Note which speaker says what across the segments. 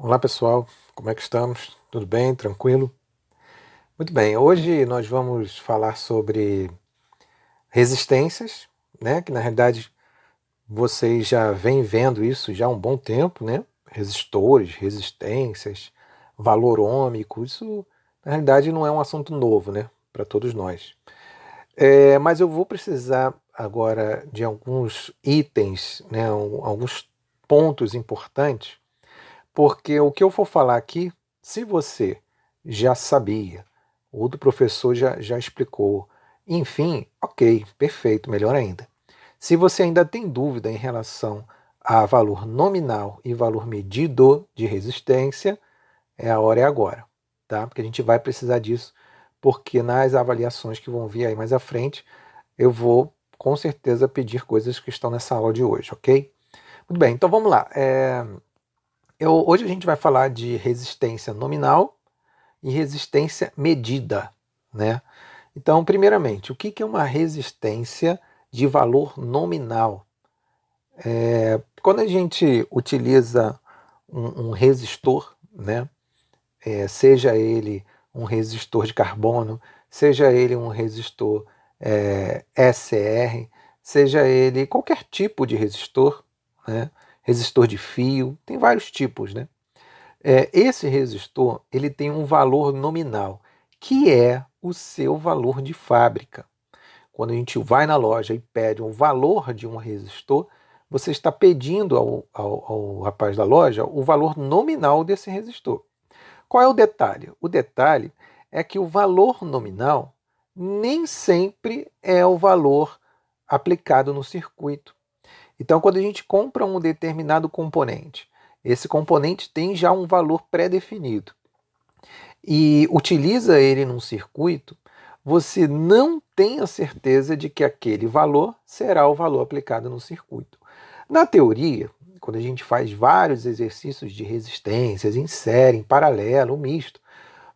Speaker 1: Olá pessoal, como é que estamos? Tudo bem? Tranquilo? Muito bem, hoje nós vamos falar sobre resistências, né? Que na realidade vocês já vêm vendo isso já há um bom tempo, né? Resistores, resistências, valor ômico, isso na realidade não é um assunto novo, né? Para todos nós. Mas eu vou precisar agora de alguns itens, né? Alguns pontos importantes porque o que eu for falar aqui, se você já sabia, ou do professor já explicou, enfim, ok, perfeito, melhor ainda. Se você ainda tem dúvida em relação a valor nominal e valor medido de resistência, a hora é agora, tá? Porque a gente vai precisar disso, porque nas avaliações que vão vir aí mais à frente, eu vou com certeza pedir coisas que estão nessa aula de hoje, ok? Muito bem, então vamos lá. Hoje a gente vai falar de resistência nominal e resistência medida, né? Então, primeiramente, o que é uma resistência de valor nominal? Quando a gente utiliza um resistor, né? Seja ele um resistor de carbono, seja ele um resistor SR, seja ele qualquer tipo de resistor, né? Resistor de fio, tem vários tipos, né? Esse resistor ele tem um valor nominal, que é o seu valor de fábrica. Quando a gente vai na loja e pede um valor de um resistor, você está pedindo ao rapaz da loja o valor nominal desse resistor. Qual é o detalhe? O detalhe é que o valor nominal nem sempre é o valor aplicado no circuito. Então, quando a gente compra um determinado componente, esse componente tem já um valor pré-definido e utiliza ele num circuito, você não tem a certeza de que aquele valor será o valor aplicado no circuito. Na teoria, quando a gente faz vários exercícios de resistências em série, em paralelo, misto,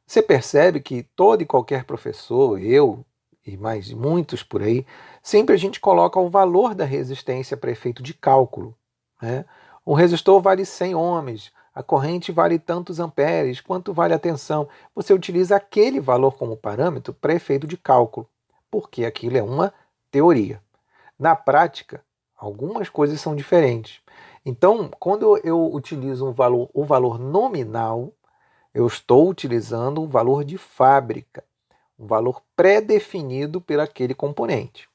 Speaker 1: você percebe que todo e qualquer professor, eu e mais muitos por aí, sempre a gente coloca o valor da resistência para efeito de cálculo, né? Um resistor vale 100 ohms, a corrente vale tantos amperes, quanto vale a tensão? Você utiliza aquele valor como parâmetro para efeito de cálculo, porque aquilo é uma teoria. Na prática, algumas coisas são diferentes. Então, quando eu utilizo o valor nominal, eu estou utilizando um valor de fábrica, um valor pré-definido por aquele componente.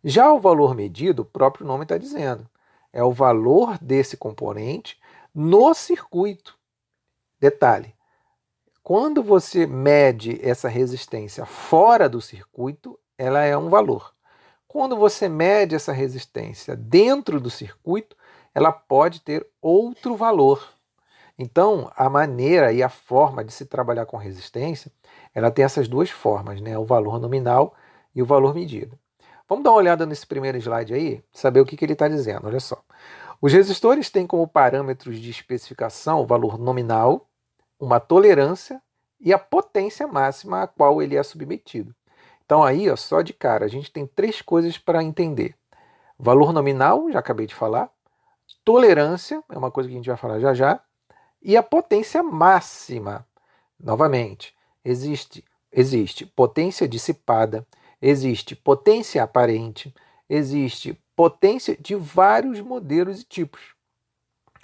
Speaker 1: Já o valor medido, o próprio nome está dizendo, é o valor desse componente no circuito. Detalhe: quando você mede essa resistência fora do circuito, ela é um valor. Quando você mede essa resistência dentro do circuito, ela pode ter outro valor. Então, a maneira e a forma de se trabalhar com resistência, ela tem essas duas formas, né? O valor nominal e o valor medido. Vamos dar uma olhada nesse primeiro slide aí, saber o que ele está dizendo. Olha só. Os resistores têm como parâmetros de especificação o valor nominal, uma tolerância e a potência máxima a qual ele é submetido. Então aí, ó, só de cara, a gente tem três coisas para entender. Valor nominal, já acabei de falar. Tolerância, é uma coisa que a gente vai falar já já, e a potência máxima. Novamente, existe potência dissipada, existe potência aparente, existe potência de vários modelos e tipos.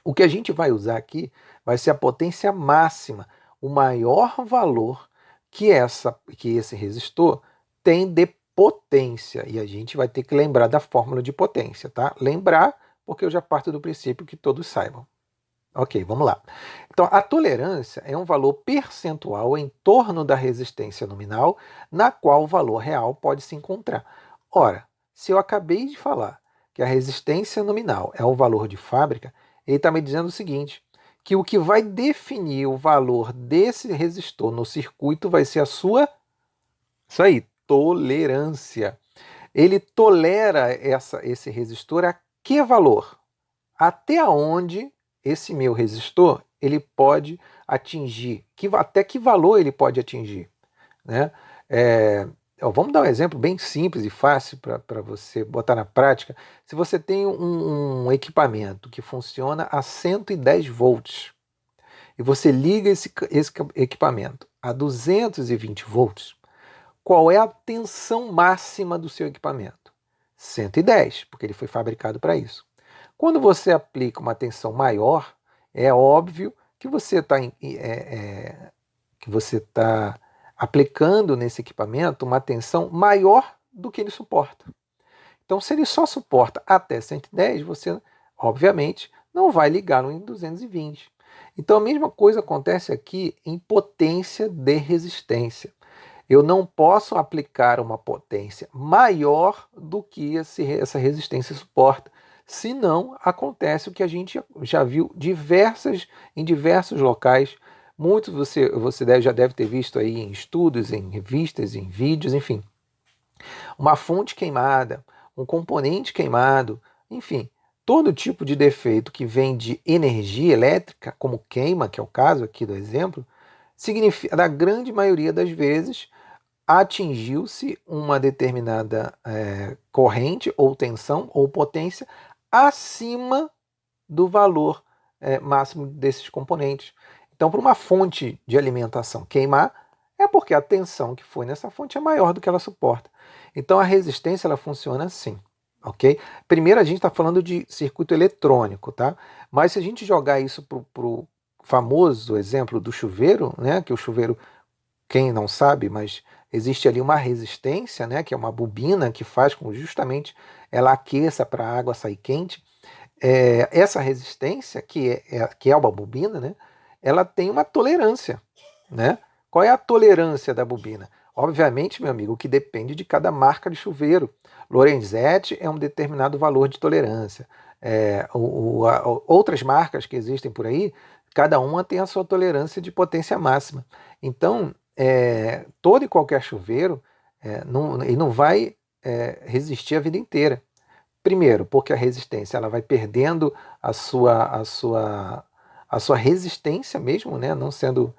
Speaker 1: O que a gente vai usar aqui vai ser a potência máxima, o maior valor que esse resistor tem de potência. E a gente vai ter que lembrar da fórmula de potência, tá? Lembrar, porque eu já parto do princípio que todos saibam. Ok, vamos lá. Então, a tolerância é um valor percentual em torno da resistência nominal, na qual o valor real pode se encontrar. Ora, se eu acabei de falar que a resistência nominal é o valor de fábrica, ele está me dizendo o seguinte, que o que vai definir o valor desse resistor no circuito vai ser a sua, isso aí, tolerância. Ele tolera esse resistor a que valor? Até onde esse meu resistor ele pode atingir, até que valor ele pode atingir, né? Vamos dar um exemplo bem simples e fácil para você botar na prática. Se você tem um equipamento que funciona a 110 volts e você liga esse equipamento a 220 volts, qual é a tensão máxima do seu equipamento? 110, porque ele foi fabricado para isso. Quando você aplica uma tensão maior, é óbvio que você está aplicando nesse equipamento uma tensão maior do que ele suporta. Então, se ele só suporta até 110, você, obviamente, não vai ligar no em 220. Então, a mesma coisa acontece aqui em potência de resistência. Eu não posso aplicar uma potência maior do que essa resistência suporta. Senão, acontece o que a gente já viu em diversos locais. Muitos você já deve ter visto aí em estudos, em revistas, em vídeos, enfim. Uma fonte queimada, um componente queimado, enfim, todo tipo de defeito que vem de energia elétrica, como queima, que é o caso aqui do exemplo, significa, na grande maioria das vezes, atingiu-se uma determinada corrente ou tensão ou potência acima do valor máximo desses componentes. Então, para uma fonte de alimentação queimar, é porque a tensão que foi nessa fonte é maior do que ela suporta. Então, a resistência ela funciona assim, ok? Primeiro, a gente está falando de circuito eletrônico, tá? Mas se a gente jogar isso para o famoso exemplo do chuveiro, né? Que o chuveiro, quem não sabe, mas existe ali uma resistência, né? Que é uma bobina que faz com justamente ela aqueça para a água sair quente. Essa resistência, que é uma bobina, né, ela tem uma tolerância. Né? Qual é a tolerância da bobina? Obviamente, meu amigo, o que depende de cada marca de chuveiro. Lorenzetti é um determinado valor de tolerância. Outras marcas que existem por aí, cada uma tem a sua tolerância de potência máxima. Então, todo e qualquer chuveiro ele não vai resistir a vida inteira. Primeiro, porque a resistência ela vai perdendo a sua resistência mesmo, né? Não sendo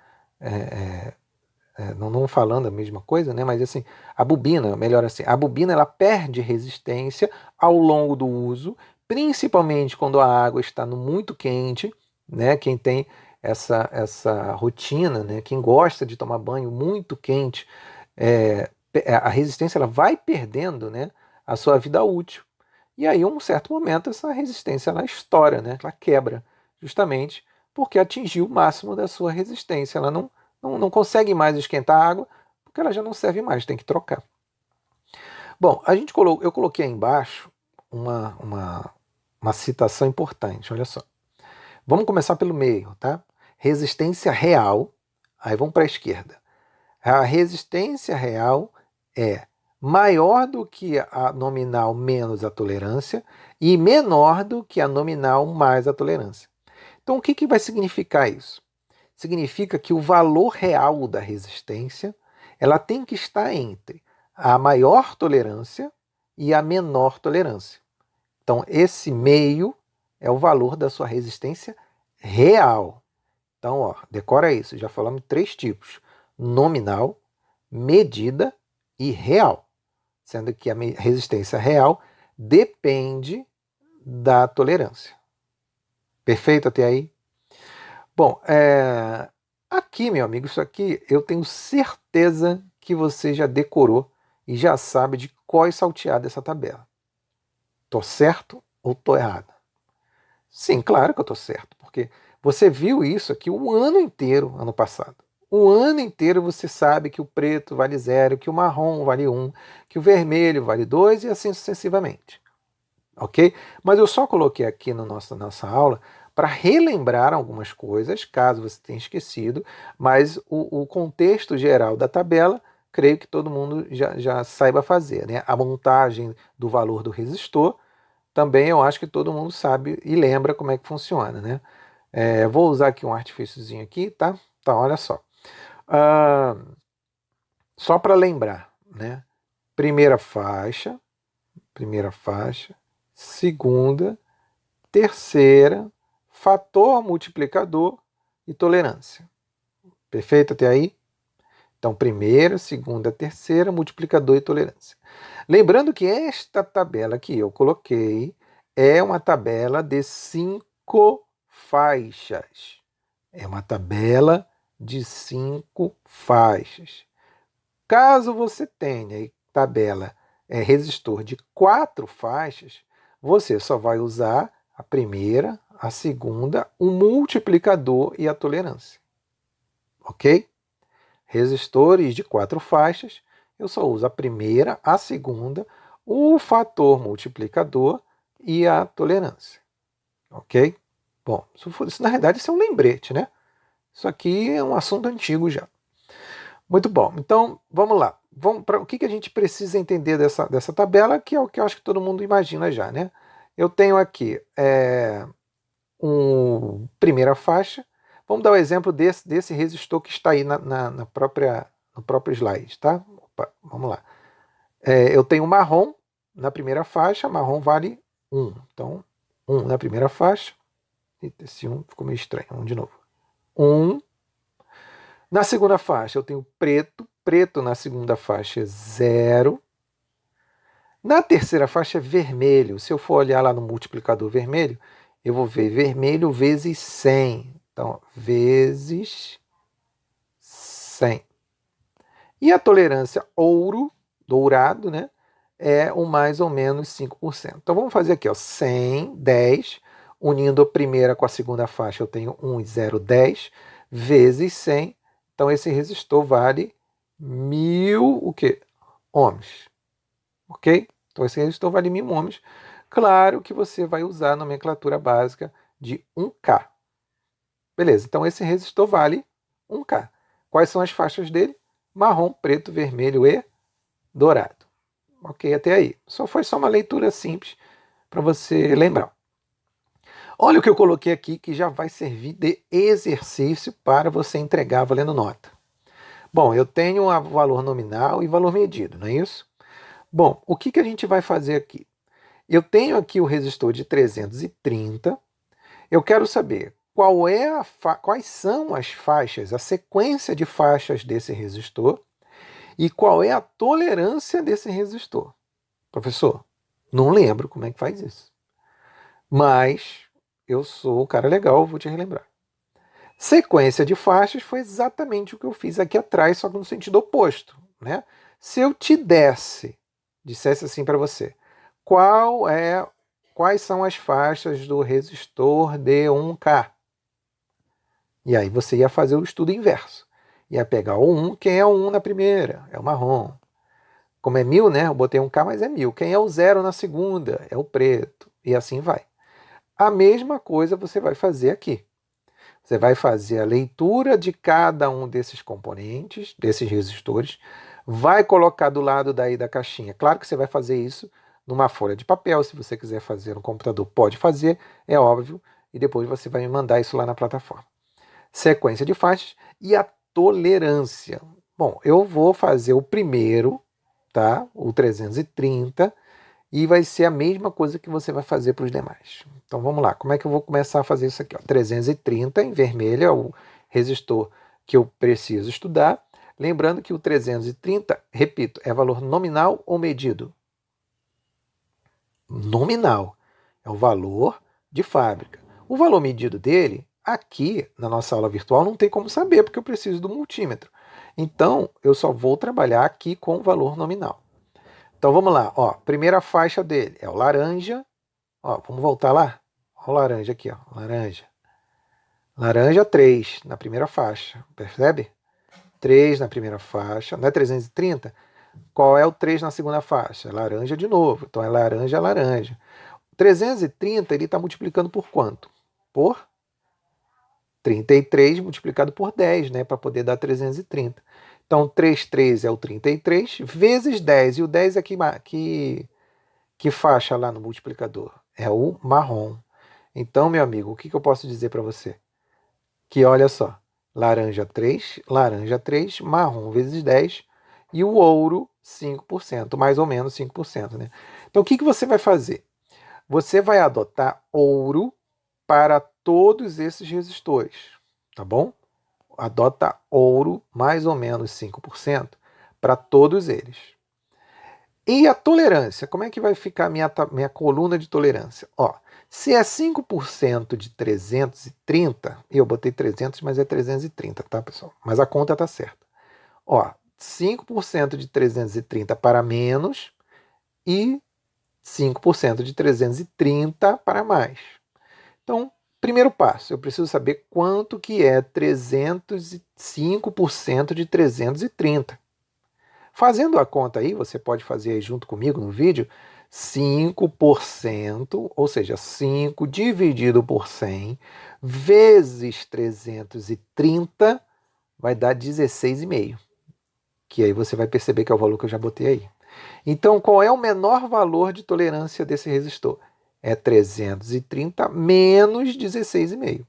Speaker 1: não falando a mesma coisa, né? Mas assim, a bobina, melhor assim, a bobina ela perde resistência ao longo do uso, principalmente quando a água está no muito quente, né? Quem tem essa rotina, né? Quem gosta de tomar banho muito quente, a resistência ela vai perdendo, né? A sua vida útil. E aí, em um certo momento, essa resistência ela estoura, né? Ela quebra, justamente porque atingiu o máximo da sua resistência. Ela não consegue mais esquentar a água, porque ela já não serve mais, tem que trocar. Bom, eu coloquei aí embaixo uma citação importante, olha só. Vamos começar pelo meio, tá? Resistência real, aí vamos para a esquerda. A resistência real é maior do que a nominal menos a tolerância e menor do que a nominal mais a tolerância. Então, o que vai significar isso? Significa que o valor real da resistência ela tem que estar entre a maior tolerância e a menor tolerância. Então, esse meio é o valor da sua resistência real. Então, ó, decora isso. Já falamos de 3 tipos: nominal, medida e real. Sendo que a resistência real depende da tolerância. Perfeito até aí? Bom, aqui, meu amigo, isso aqui eu tenho certeza que você já decorou e já sabe de qual é salteada essa tabela. Tô certo ou tô errado? Sim, claro que eu tô certo, porque você viu isso aqui o ano inteiro, ano passado. O ano inteiro você sabe que o preto vale 0, que o marrom vale 1, que o vermelho vale 2 e assim sucessivamente. Ok? Mas eu só coloquei aqui na nossa aula para relembrar algumas coisas, caso você tenha esquecido, mas o contexto geral da tabela, creio que todo mundo já saiba fazer. Né? A montagem do valor do resistor, também eu acho que todo mundo sabe e lembra como é que funciona. Né? Vou usar aqui um artifíciozinho aqui, tá? Então, olha só. Só para lembrar, né? Primeira faixa, segunda, terceira, fator multiplicador e tolerância. Perfeito até aí? Então, primeira, segunda, terceira, multiplicador e tolerância. Lembrando que esta tabela que eu coloquei é uma tabela de 5 faixas. É uma tabela de 5 faixas. Caso você tenha tabela resistor de 4 faixas, você só vai usar a primeira, a segunda, o multiplicador e a tolerância. Ok? Resistores de 4 faixas, eu só uso a primeira, a segunda, o fator multiplicador e a tolerância. Ok? Bom, isso na verdade isso é um lembrete, né? Isso aqui é um assunto antigo já. Muito bom. Então, vamos lá. O que a gente precisa entender dessa tabela, que é o que eu acho que todo mundo imagina já, né? Eu tenho aqui primeira faixa. Vamos dar o exemplo desse resistor que está aí no próprio slide, tá? Opa, vamos lá. Eu tenho marrom na primeira faixa, marrom vale 1. Então, 1 na primeira faixa. Eita, esse 1 ficou meio estranho. 1 de novo. 1. Na segunda faixa eu tenho preto. Preto na segunda faixa é 0. Na terceira faixa é vermelho. Se eu for olhar lá no multiplicador vermelho, eu vou ver vermelho vezes 100. Então, vezes 100. E a tolerância ouro, dourado, né, é o mais ou menos 5%. Então, vamos fazer aqui, ó, 100, 10. Unindo a primeira com a segunda faixa, eu tenho 1, 0, 10, vezes 100. Então, esse resistor vale 1000 o quê? Ohms. Ok? Então, esse resistor vale 1000 ohms. Claro que você vai usar a nomenclatura básica de 1K. Beleza, então esse resistor vale 1K. Quais são as faixas dele? Marrom, preto, vermelho e dourado. Ok, até aí. Foi só uma leitura simples para você lembrar. Olha o que eu coloquei aqui que já vai servir de exercício para você entregar valendo nota. Bom, eu tenho o valor nominal e valor medido, não é isso? Bom, o que a gente vai fazer aqui? Eu tenho aqui o resistor de 330. Eu quero saber quais são as faixas, a sequência de faixas desse resistor e qual é a tolerância desse resistor. Professor, não lembro como é que faz isso. Mas eu sou o cara legal, vou te relembrar. Sequência de faixas foi exatamente o que eu fiz aqui atrás, só que no sentido oposto, né? Se eu dissesse assim para você, quais são as faixas do resistor de 1K? E aí você ia fazer o estudo inverso. Ia pegar o 1, quem é o 1 na primeira? É o marrom. Como é 1000, né? Eu botei 1K, mas é 1000. Quem é o 0 na segunda? É o preto. E assim vai. A mesma coisa você vai fazer aqui. Você vai fazer a leitura de cada um desses componentes, desses resistores, vai colocar do lado daí da caixinha. Claro que você vai fazer isso numa folha de papel, se você quiser fazer no computador, pode fazer, é óbvio, e depois você vai me mandar isso lá na plataforma. Sequência de faixas e a tolerância. Bom, eu vou fazer o primeiro, tá? O 330, e vai ser a mesma coisa que você vai fazer para os demais. Então vamos lá, como é que eu vou começar a fazer isso aqui? Ó? 330 em vermelho é o resistor que eu preciso estudar. Lembrando que o 330, repito, é valor nominal ou medido? Nominal. É o valor de fábrica. O valor medido dele, aqui na nossa aula virtual, não tem como saber, porque eu preciso do multímetro. Então, eu só vou trabalhar aqui com o valor nominal. Então vamos lá, ó, primeira faixa dele é o laranja. Ó, vamos voltar lá? Ó, o laranja aqui, ó, laranja. Laranja 3 na primeira faixa, percebe? 3 na primeira faixa, não é 330? Qual é o 3 na segunda faixa? É laranja de novo, então é laranja, laranja. 330 ele está multiplicando por quanto? Por 33 multiplicado por 10, né, para poder dar 330. Então, 3 é o 33, vezes 10. E o 10 é que faixa lá no multiplicador? É o marrom. Então, meu amigo, o que eu posso dizer para você? Que olha só, laranja 3, marrom vezes 10 e o ouro 5%, mais ou menos 5%, né? Então, o que você vai fazer? Você vai adotar ouro para todos esses resistores, tá bom? Adota ouro mais ou menos 5% para todos eles. E a tolerância, como é que vai ficar a minha coluna de tolerância? Ó, Se é 5% de 330, eu botei 300, mas é 330, tá, pessoal? Mas a conta tá certa. Ó, 5% de 330 para menos e 5% de 330 para mais. Então, primeiro passo, eu preciso saber quanto que é 305% de 330. Fazendo a conta aí, você pode fazer aí junto comigo no vídeo, 5%, ou seja, 5 dividido por 100, vezes 330, vai dar 16,5. Que aí você vai perceber que é o valor que eu já botei aí. Então, qual é o menor valor de tolerância desse resistor? É 330 menos 16,5.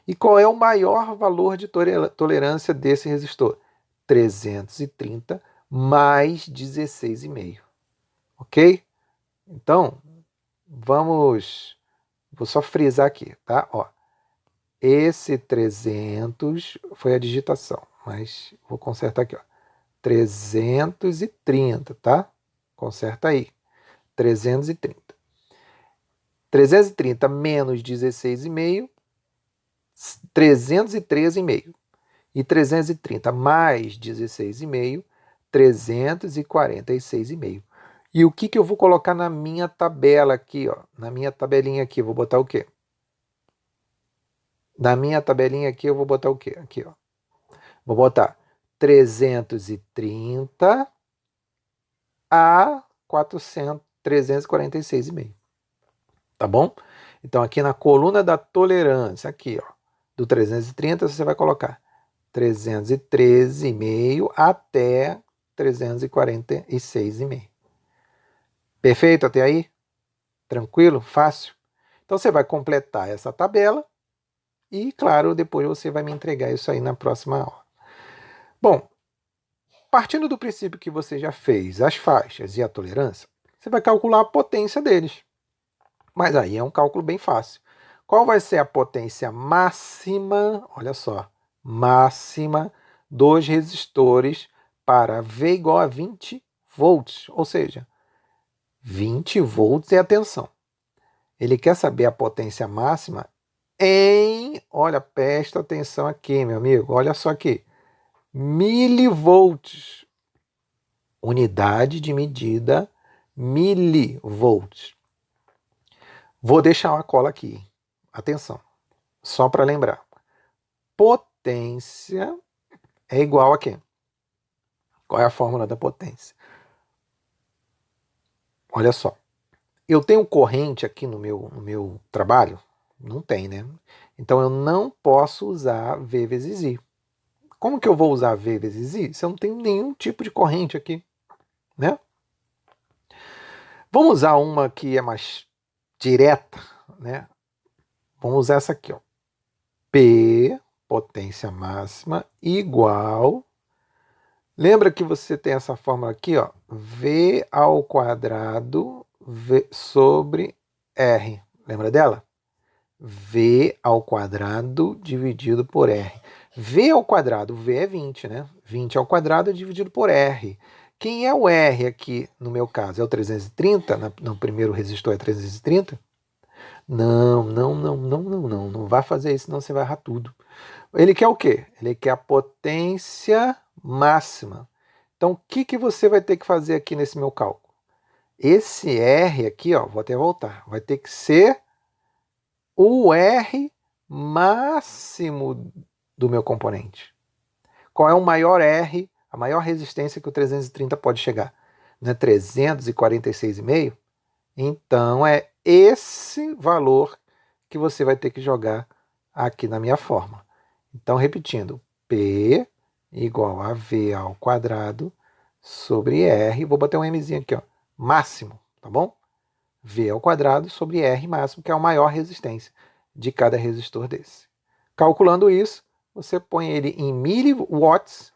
Speaker 1: E qual é o maior valor de tolerância desse resistor? 330 mais 16,5. Ok? Então, vou só frisar aqui, tá? Ó, esse 300 foi a digitação, mas vou consertar aqui, ó. 330, tá? Conserta aí. 330. 330 menos 16,5, 313,5. E 330 mais 16,5, 346,5. E o que eu vou colocar na minha tabela aqui, ó? Na minha tabelinha aqui, eu vou botar o quê? Na minha tabelinha aqui, eu vou botar o quê? Aqui, ó. Vou botar 330 a 346,5. Tá bom? Então, aqui na coluna da tolerância, aqui, ó, do 330, você vai colocar 313,5 até 346,5. Perfeito até aí? Tranquilo? Fácil? Então, você vai completar essa tabela e, claro, depois você vai me entregar isso aí na próxima aula. Bom, partindo do princípio que você já fez as faixas e a tolerância, você vai calcular a potência deles. Mas aí é um cálculo bem fácil. Qual vai ser a potência máxima, olha só, máxima dos resistores para V igual a 20 volts? Ou seja, 20 volts é a tensão. Ele quer saber a potência máxima em, olha, presta atenção aqui, meu amigo, olha só aqui, milivolts. Unidade de medida, milivolts. Vou deixar uma cola aqui. Atenção. Só para lembrar. Potência é igual a quê? Qual é a fórmula da potência? Olha só. Eu tenho corrente aqui no meu trabalho? Não tem, né? Então eu não posso usar V vezes I. Como que eu vou usar V vezes I se eu não tenho nenhum tipo de corrente aqui, né? Vamos usar uma que é mais direta, né? Vamos usar essa aqui, ó. P, potência máxima, igual. Lembra que você tem essa fórmula aqui, ó? V ao quadrado sobre R. Lembra dela? V ao quadrado dividido por R. V ao quadrado, V é 20, né? 20 ao quadrado dividido por R. Quem é o R aqui, no meu caso? É o 330? No primeiro resistor é 330? Não, não, não, não, não, não. Não vai fazer isso, senão você vai errar tudo. Ele quer o quê? Ele quer a potência máxima. Então, o que você vai ter que fazer aqui nesse meu cálculo? Esse R aqui, ó, vou até voltar, vai ter que ser o R máximo do meu componente. Qual é o maior R, a maior resistência que o 330 pode chegar? Não é 346,5? Então, é esse valor que você vai ter que jogar aqui na minha forma. Então, repetindo, P igual a V ao quadrado sobre R, vou botar um Mzinho aqui, ó, máximo, tá bom? V ao quadrado sobre R máximo, que é a maior resistência de cada resistor desse. Calculando isso, você põe ele em miliwatts,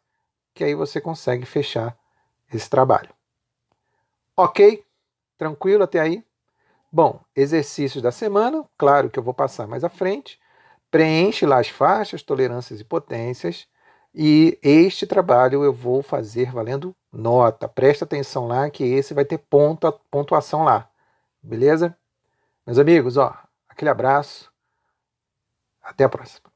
Speaker 1: que aí você consegue fechar esse trabalho. Ok? Tranquilo até aí? Bom, exercícios da semana, claro que eu vou passar mais à frente. Preenche lá as faixas, tolerâncias e potências. E este trabalho eu vou fazer valendo nota. Presta atenção lá que esse vai ter pontuação lá. Beleza? Meus amigos, ó, Aquele abraço. Até a próxima.